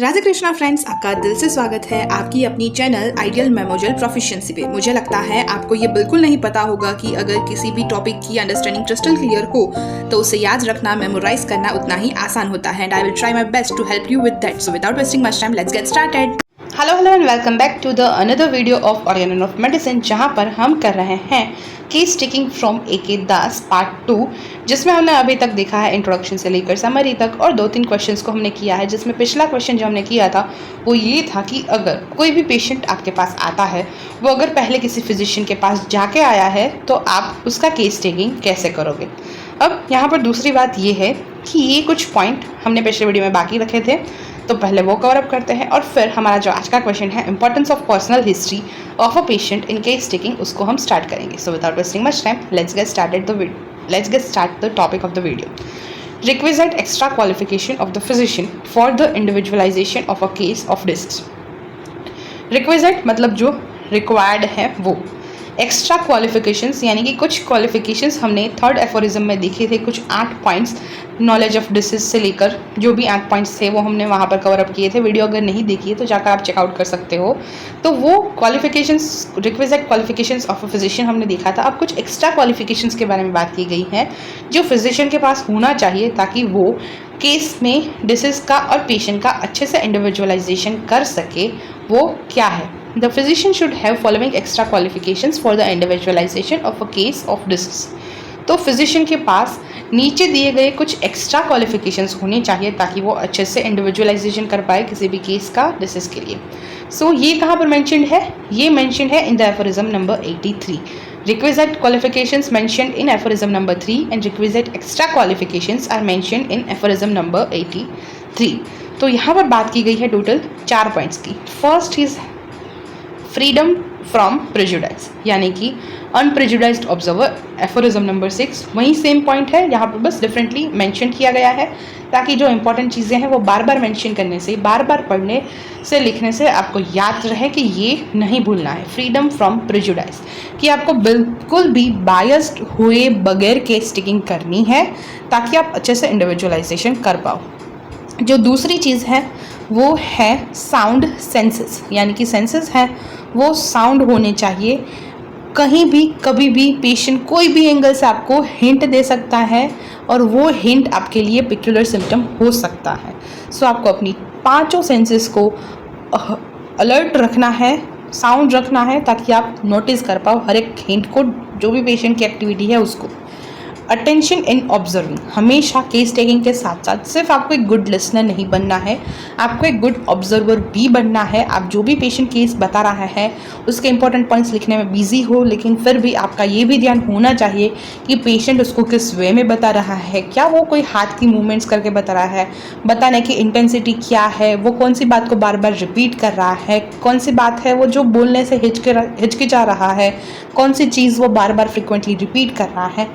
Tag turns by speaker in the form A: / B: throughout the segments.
A: Radhe Krishna friends, आपका दिल से स्वागत है आपकी अपनी चैनल आइडियल मेमोरियल प्रोफिशिएंसी पे। मुझे लगता है आपको ये बिल्कुल नहीं पता होगा कि अगर किसी भी टॉपिक की अंडरस्टैंडिंग क्रिस्टल क्लियर हो तो उसे याद रखना, मेमोराइज करना उतना ही आसान होता है। And I will try my best to help you with that. So without wasting much time, let's get started. Hello and welcome back to the another video of organ of medicine, जहां पर हम कर रहे हैं case taking from AK Das part 2, जिसमें हमने अभी तक देखा है इंट्रोडक्शन से लेकर समरी तक और 2-3 क्वेश्चंस को हमने किया है। जिसमें पिछला क्वेश्चन जो हमने किया था वो ये था कि अगर कोई भी पेशेंट आपके पास आता है, वो अगर पहले किसी फिजिशियन के पास जाके आया है तो आप उसका केस टेकिंग कैसे करोगे। अब यहाँ पर दूसरी बात ये है कि ये कुछ पॉइंट हमने पिछले वीडियो में बाकी रखे थे, तो पहले वो कवर अप करते हैं और फिर हमारा जो आज का क्वेश्चन है importance of personal history of a patient in case taking, उसको हम स्टार्ट करेंगे। सो without wasting much time, let's get start the topic of the video. Requisite extra qualification of the physician for the individualisation of a case of disease. Requisite मतलब जो required है वो, extra qualifications यानी कि कुछ qualifications हमने third aphorism में देखे थे। कुछ 8 पॉइंट्स नॉलेज ऑफ डिसीज से लेकर जो भी 8 पॉइंट्स थे वो हमने वहाँ पर कवर अप किए थे। वीडियो अगर नहीं देखी है तो जाकर आप चेकआउट कर सकते हो। तो वो qualifications, requisite qualifications of a physician हमने देखा था। अब कुछ एक्स्ट्रा क्वालिफिकेशंस के बारे में बात की गई है जो फिजिशियन के पास होना चाहिए ताकि वो केस में डिसीज का और पेशेंट का अच्छे से इंडिविजुअलाइजेशन कर सके। वो क्या है? The physician should have following extra qualifications for the individualization of a case of disease. तो फिजिशियन के पास नीचे दिए गए कुछ एक्स्ट्रा क्वालिफिकेशंस होनी चाहिए ताकि वो अच्छे से इंडिविजुअलाइजेशन कर पाए किसी भी केस का, डिसीज के लिए। सो ये कहाँ पर मेंशन्ड है? ये मेंशन्ड है in the aphorism number 83। Requisite qualifications mentioned in aphorism number 3 and requisite extra qualifications are mentioned in aphorism number 83. तो यहाँ पर बात की गई है टोटल 4 पॉइंट्स की। First is freedom from prejudice यानी कि अनप्रेजुडाइज्ड ऑब्जर्वर, एफोरिज्म नंबर 6। वही सेम पॉइंट है, यहाँ पर बस डिफरेंटली मेंशन किया गया है ताकि जो इंपॉर्टेंट चीज़ें हैं वो बार बार मेंशन करने से, बार बार पढ़ने से, लिखने से आपको याद रहे कि ये नहीं भूलना है। फ्रीडम फ्रॉम प्रेजुडाइज कि आपको बिल्कुल भी बायस्ड हुए बगैर केस टेकिंग करनी है ताकि आप अच्छे से इंडिविजुअलाइजेशन कर पाओ। जो दूसरी चीज़ है वो है साउंड सेंसेस, यानी कि सेंसेस है वो साउंड होने चाहिए। कहीं भी कभी भी पेशेंट कोई भी एंगल से आपको हिंट दे सकता है और वो हिंट आपके लिए पिक्युलर सिम्टम हो सकता है। सो आपको अपनी 5 सेंसेस को अलर्ट रखना है, साउंड रखना है ताकि आप नोटिस कर पाओ हर एक हिंट को, जो भी पेशेंट की एक्टिविटी है उसको। अटेंशन इन ऑब्जर्विंग, हमेशा केस टेकिंग के साथ साथ सिर्फ आपको एक गुड लिसनर नहीं बनना है, आपको एक गुड ऑब्जर्वर भी बनना है। आप जो भी पेशेंट केस बता रहा है उसके इंपॉर्टेंट पॉइंट्स लिखने में बिजी हो, लेकिन फिर भी आपका ये भी ध्यान होना चाहिए कि पेशेंट उसको किस वे में बता रहा है। क्या वो कोई हाथ की मूवमेंट्स करके बता रहा है, बताने की इंटेंसिटी क्या है, वो कौन सी बात को बार बार रिपीट कर रहा है, कौन सी बात है वो जो बोलने से हिचकिचा रहा है, कौन सी चीज़ वो बार बार फ्रिक्वेंटली रिपीट कर रहा है,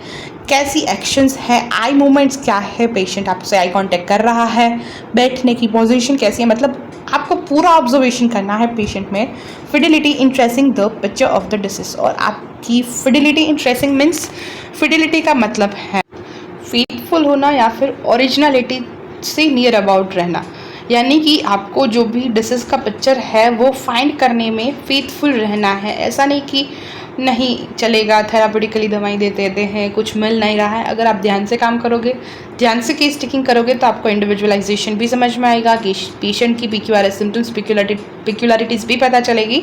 A: कैसी एक्शंस है, आई मूवमेंट्स क्या है, पेशेंट आपसे आई कांटेक्ट कर रहा है, बैठने की पोजीशन कैसी है। मतलब आपको पूरा ऑब्जर्वेशन करना है पेशेंट में। Fidelity in tracing the picture of the disease, और आपकी फिडिलिटी इन ट्रेसिंग मीन्स, फिडिलिटी का मतलब है फेथफुल होना या फिर ओरिजिनलिटी से नियर अबाउट रहना, यानी कि आपको जो भी डिसीज का पिक्चर है वो फाइंड करने में फेथफुल रहना है। ऐसा नहीं कि नहीं चलेगा, थेरापेटिकली दवाई देते हैं, कुछ मिल नहीं रहा है। अगर आप ध्यान से काम करोगे, ध्यान से केस टेकिंग करोगे तो आपको इंडिविजुअलाइजेशन भी समझ में आएगा कि पेशेंट की PQRS सिम्टम्स, पिक्युलरिटीज़ भी पता चलेगी।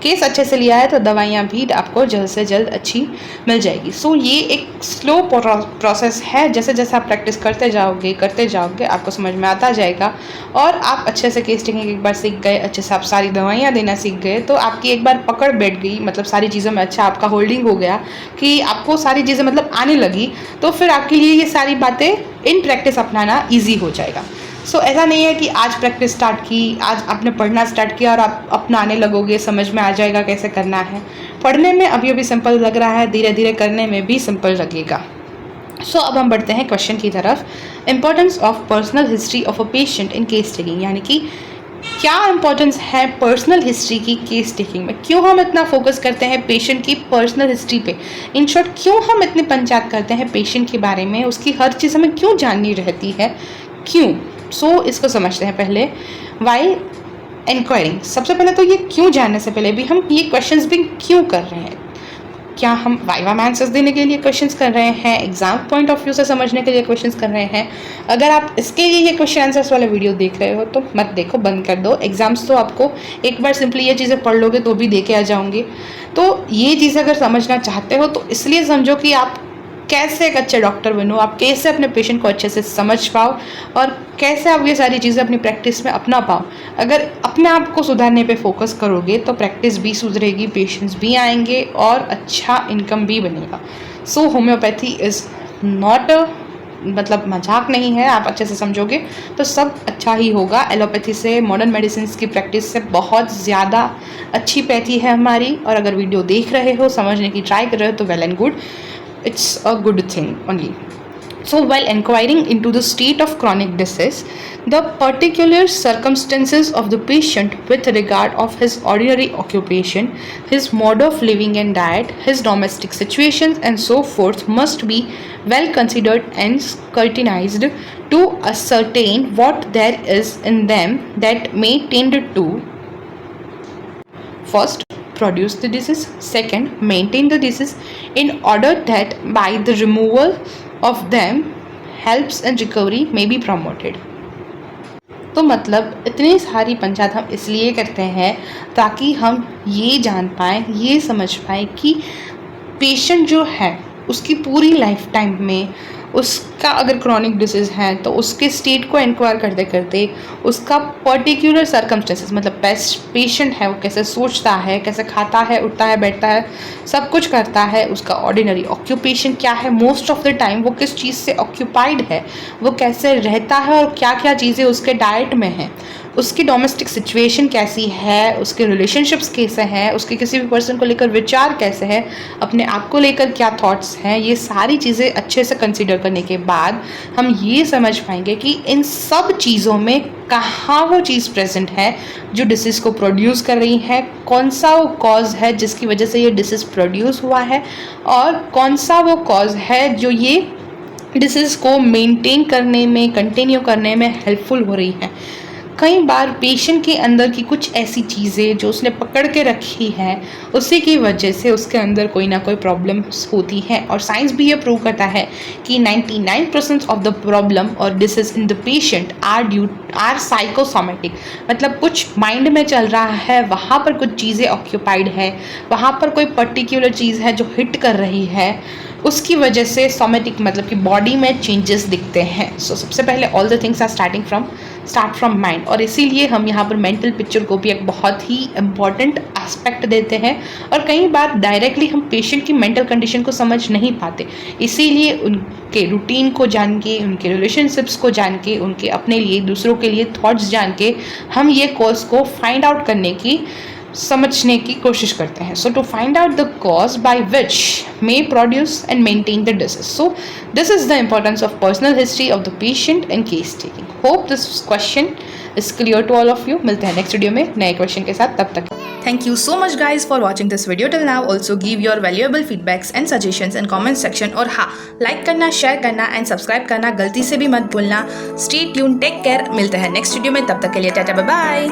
A: केस अच्छे से लिया है तो दवाइयाँ भी आपको जल्द से जल्द अच्छी मिल जाएगी। सो ये एक स्लो प्रोसेस है, जैसे जैसे आप प्रैक्टिस करते जाओगे आपको समझ में आता जाएगा और आप अच्छे से केस टेकिंग एक बार सीख गए, अच्छे से आप सारी दवाइयाँ देना सीख गए तो आपकी एक बार पकड़ बैठ गई, मतलब सारी चीज़ों में अच्छा आपका होल्डिंग हो गया कि आपको सारी चीज़ें मतलब आने लगी, तो फिर आपके लिए ये सारी बातें इन प्रैक्टिस अपनाना ईजी हो जाएगा। सो ऐसा नहीं है कि आज प्रैक्टिस स्टार्ट की, आज आपने पढ़ना स्टार्ट किया और आप अपनाने लगोगे, समझ में आ जाएगा कैसे करना है। पढ़ने में अभी अभी सिंपल लग रहा है, धीरे धीरे करने में भी सिंपल लगेगा। सो अब हम बढ़ते हैं क्वेश्चन की तरफ। Importance of personal history of a patient in case taking, यानी कि क्या इंपॉर्टेंस है पर्सनल हिस्ट्री की केस टेकिंग में, क्यों हम इतना फोकस करते हैं पेशेंट की पर्सनल हिस्ट्री पे। इन शॉर्ट, क्यों हम इतने पंचायत करते हैं पेशेंट के बारे में, उसकी हर चीज़ हमें क्यों जाननी रहती है, क्यों? सो इसको समझते हैं पहले। वाइल इंक्वायरिंग, सबसे पहले तो ये क्यों जानने से पहले भी हम ये क्वेश्चंस भी क्यों कर रहे हैं। क्या हम वाइवा में आंसर्स देने के लिए क्वेश्चंस कर रहे हैं, एग्जाम पॉइंट ऑफ व्यू से समझने के लिए क्वेश्चंस कर रहे हैं। अगर आप इसके लिए ये क्वेश्चन आंसर्स वाला वीडियो देख रहे हो तो मत देखो, बंद कर दो। एग्जाम्स तो आपको एक बार सिंपली ये चीज़ें पढ़ लोगे तो भी दे के आ जाओगे। तो ये चीज़ें अगर समझना चाहते हो तो इसलिए समझो कि आप कैसे एक अच्छे डॉक्टर बनो, आप कैसे अपने पेशेंट को अच्छे से समझ पाओ और कैसे आप ये सारी चीज़ें अपनी प्रैक्टिस में अपना पाओ। अगर अपने आप को सुधारने पे फोकस करोगे तो प्रैक्टिस भी सुधरेगी, पेशेंट्स भी आएंगे और अच्छा इनकम भी बनेगा। सो होम्योपैथी इज़ नॉट मतलब मजाक नहीं है, आप अच्छे से समझोगे तो सब अच्छा ही होगा। एलोपैथी से, मॉडर्न मेडिसिन की प्रैक्टिस से बहुत ज़्यादा अच्छी पैथी है हमारी। और अगर वीडियो देख रहे हो, समझने की ट्राई कर रहे हो तो well and good, it's a good thing only. So while inquiring into the state of chronic disease, the particular circumstances of the patient with regard of his ordinary occupation, his mode of living and diet, his domestic situations and so forth must be well considered and scrutinized to ascertain what there is in them that may tend to first produce the disease, second maintain the disease, in order that by the removal of them helps and recovery may be promoted. तो मतलब इतनी सारी पंचायत हम इसलिए करते हैं ताकि हम ये जान पाएँ, ये समझ पाएँ कि पेशेंट जो है उसकी पूरी लाइफ टाइम में उसका अगर क्रॉनिक डिसीज़ है तो उसके स्टेट को इंक्वायर करते करते उसका पर्टिकुलर सर्कमस्टेंसेस, मतलब पेशेंट है वो कैसे सोचता है, कैसे खाता है, उठता है, बैठता है, सब कुछ करता है, उसका ऑर्डिनरी ऑक्यूपेशन क्या है, मोस्ट ऑफ द टाइम वो किस चीज़ से ऑक्यूपाइड है, वो कैसे रहता है और क्या क्या चीज़ें उसके डाइट में हैं, उसकी डोमेस्टिक सिचुएशन कैसी है, उसके रिलेशनशिप्स कैसे हैं, उसके किसी भी पर्सन को लेकर विचार कैसे है, अपने आप को लेकर क्या थॉट्स हैं, ये सारी चीज़ें अच्छे से कंसीडर करने के बाद हम ये समझ पाएंगे कि इन सब चीज़ों में कहाँ वो चीज़ प्रेजेंट है जो डिसीज़ को प्रोड्यूस कर रही है, कौन सा वो कॉज है जिसकी वजह से ये डिसीज़ प्रोड्यूस हुआ है और कौन सा वो कॉज है जो ये डिसीज़ को मेंटेन करने में, कंटिन्यू करने में हेल्पफुल हो रही है। कई बार पेशेंट के अंदर की कुछ ऐसी चीज़ें जो उसने पकड़ के रखी है उसी की वजह से उसके अंदर कोई ना कोई प्रॉब्लम्स होती हैं और साइंस भी ये प्रूव करता है कि 99% ऑफ द प्रॉब्लम और disease in the patient are psychosomatic, मतलब कुछ माइंड में चल रहा है, वहाँ पर कुछ चीज़ें ऑक्यूपाइड है, वहाँ पर कोई पर्टिकुलर चीज़ है जो हिट कर रही है, उसकी वजह से सोमेटिक मतलब कि बॉडी में चेंजेस दिखते हैं। सो सबसे पहले all the things are start from mind, और इसीलिए हम यहाँ पर मेंटल पिक्चर को भी एक बहुत ही इम्पॉर्टेंट एस्पेक्ट देते हैं और कई बार डायरेक्टली हम पेशेंट की मेंटल कंडीशन को समझ नहीं पाते, इसीलिए उनके रूटीन को जान के, उनके रिलेशनशिप्स को जान के, उनके अपने लिए, दूसरों के लिए थॉट्स जान के हम ये कॉज को फाइंड आउट करने की, समझने की कोशिश करते हैं। So to find out the cause by which may produce and maintain the disease, so this is the importance of personal history of the patient and case taking. Hope this question is clear to all of you. मिलते हैं next video में नए question के साथ, तब तक
B: Thank you so much guys for watching this video till now. Also give your valuable feedbacks and suggestions in comment section, और हाँ, लाइक करना, शेयर करना एंड सब्सक्राइब करना गलती से भी मत भूलना। Stay tuned, टेक केयर, मिलते हैं नेक्स्ट वीडियो में, तब तक के लिए टाटा बाय बाय।